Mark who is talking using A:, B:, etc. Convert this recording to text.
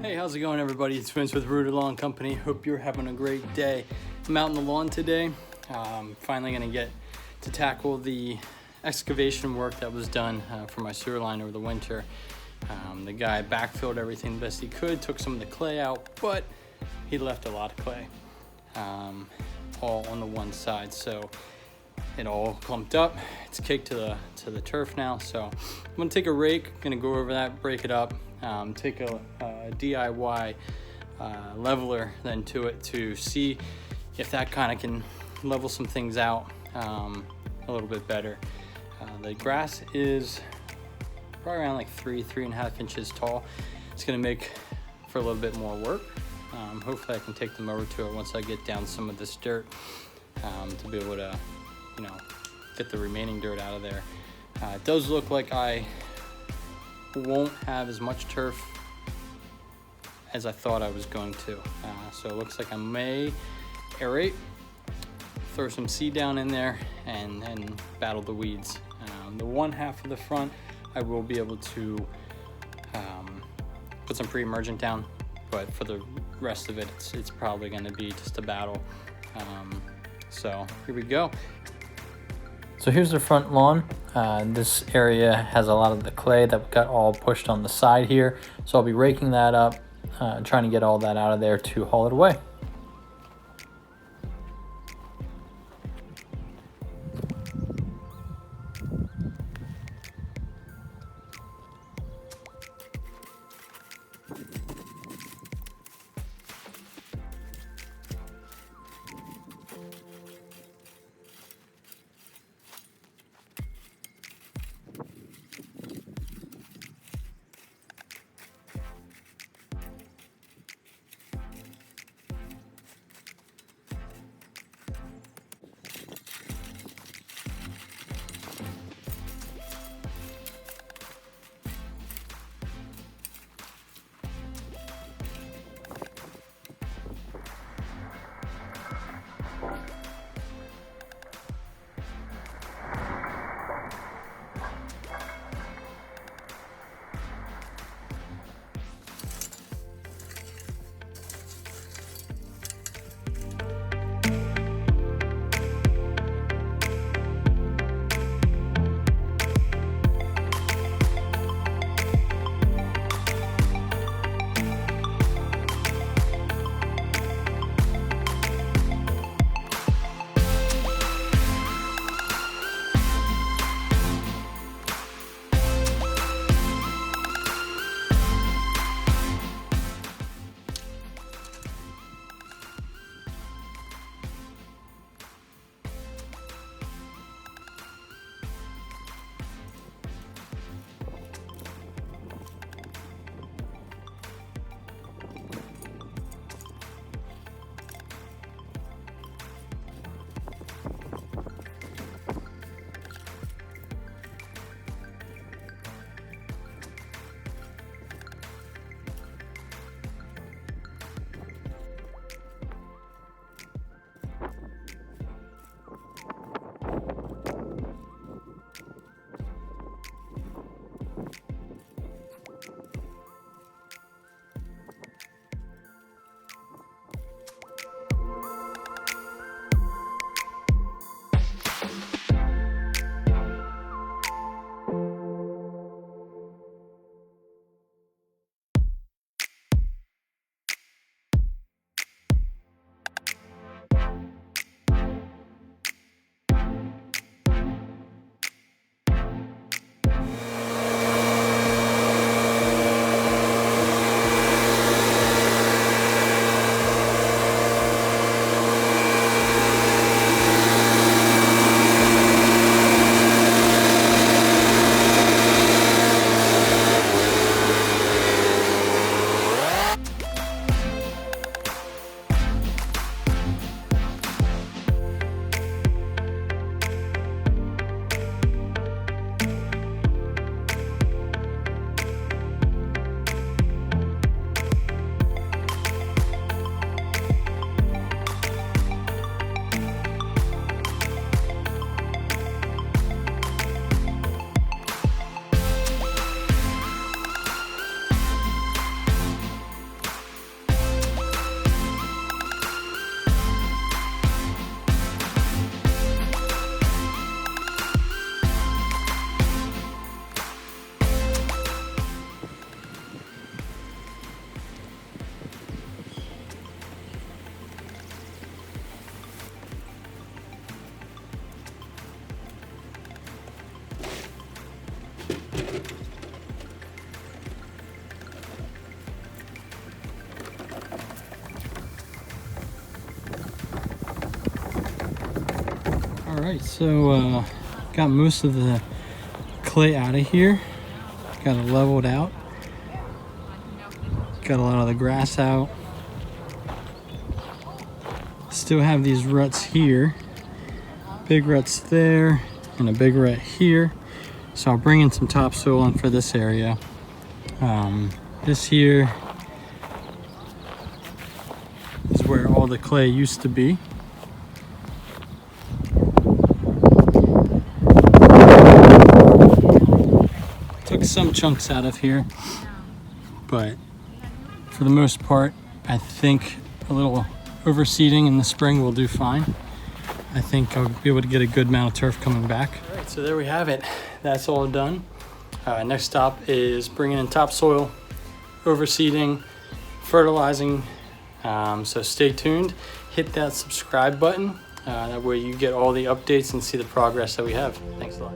A: Hey, how's it going, everybody? It's Vince with Rooted Lawn Company. Hope you're having a great day. I'm out in the lawn today. Finally going to get to tackle the excavation work that was done for my sewer line over the winter. The guy backfilled everything the best he could, took some of the clay out, but he left a lot of clay all on the one side. So it all clumped up. It's caked to the turf now. So I'm going to take a rake, going to go over that, break it up. Take a DIY leveler then to it to see if that kind of can level some things out a little bit better. The grass is probably around like 3.5 inches tall. It's going to make for a little bit more work. Hopefully I can take them over to it once I get down some of this dirt to be able to, get the remaining dirt out of there. It does look like I won't have as much turf as I thought I was going to. So it looks like I may aerate, throw some seed down in there, and battle the weeds. The one half of the front, I will be able to put some pre-emergent down, but for the rest of it, it's probably going to be just a battle. So here we go. So here's the front lawn. This area has a lot of the clay that got all pushed on the side here. So I'll be raking that up, trying to get all that out of there to haul it away. right, so got most of the clay out of here. Got it leveled out. Got a lot of the grass out. Still have these ruts here. Big ruts there and a big rut here. So I'll bring in some topsoil in for this area. This here is where all the clay used to be. Took some chunks out of here, but for the most part, I think a little overseeding in the spring will do fine. I think I'll be able to get a good amount of turf coming back. All right, so there we have it. That's all done. Next stop is bringing in topsoil, overseeding, fertilizing. So stay tuned. Hit that subscribe button. That way you get all the updates and see the progress that we have. Thanks a lot.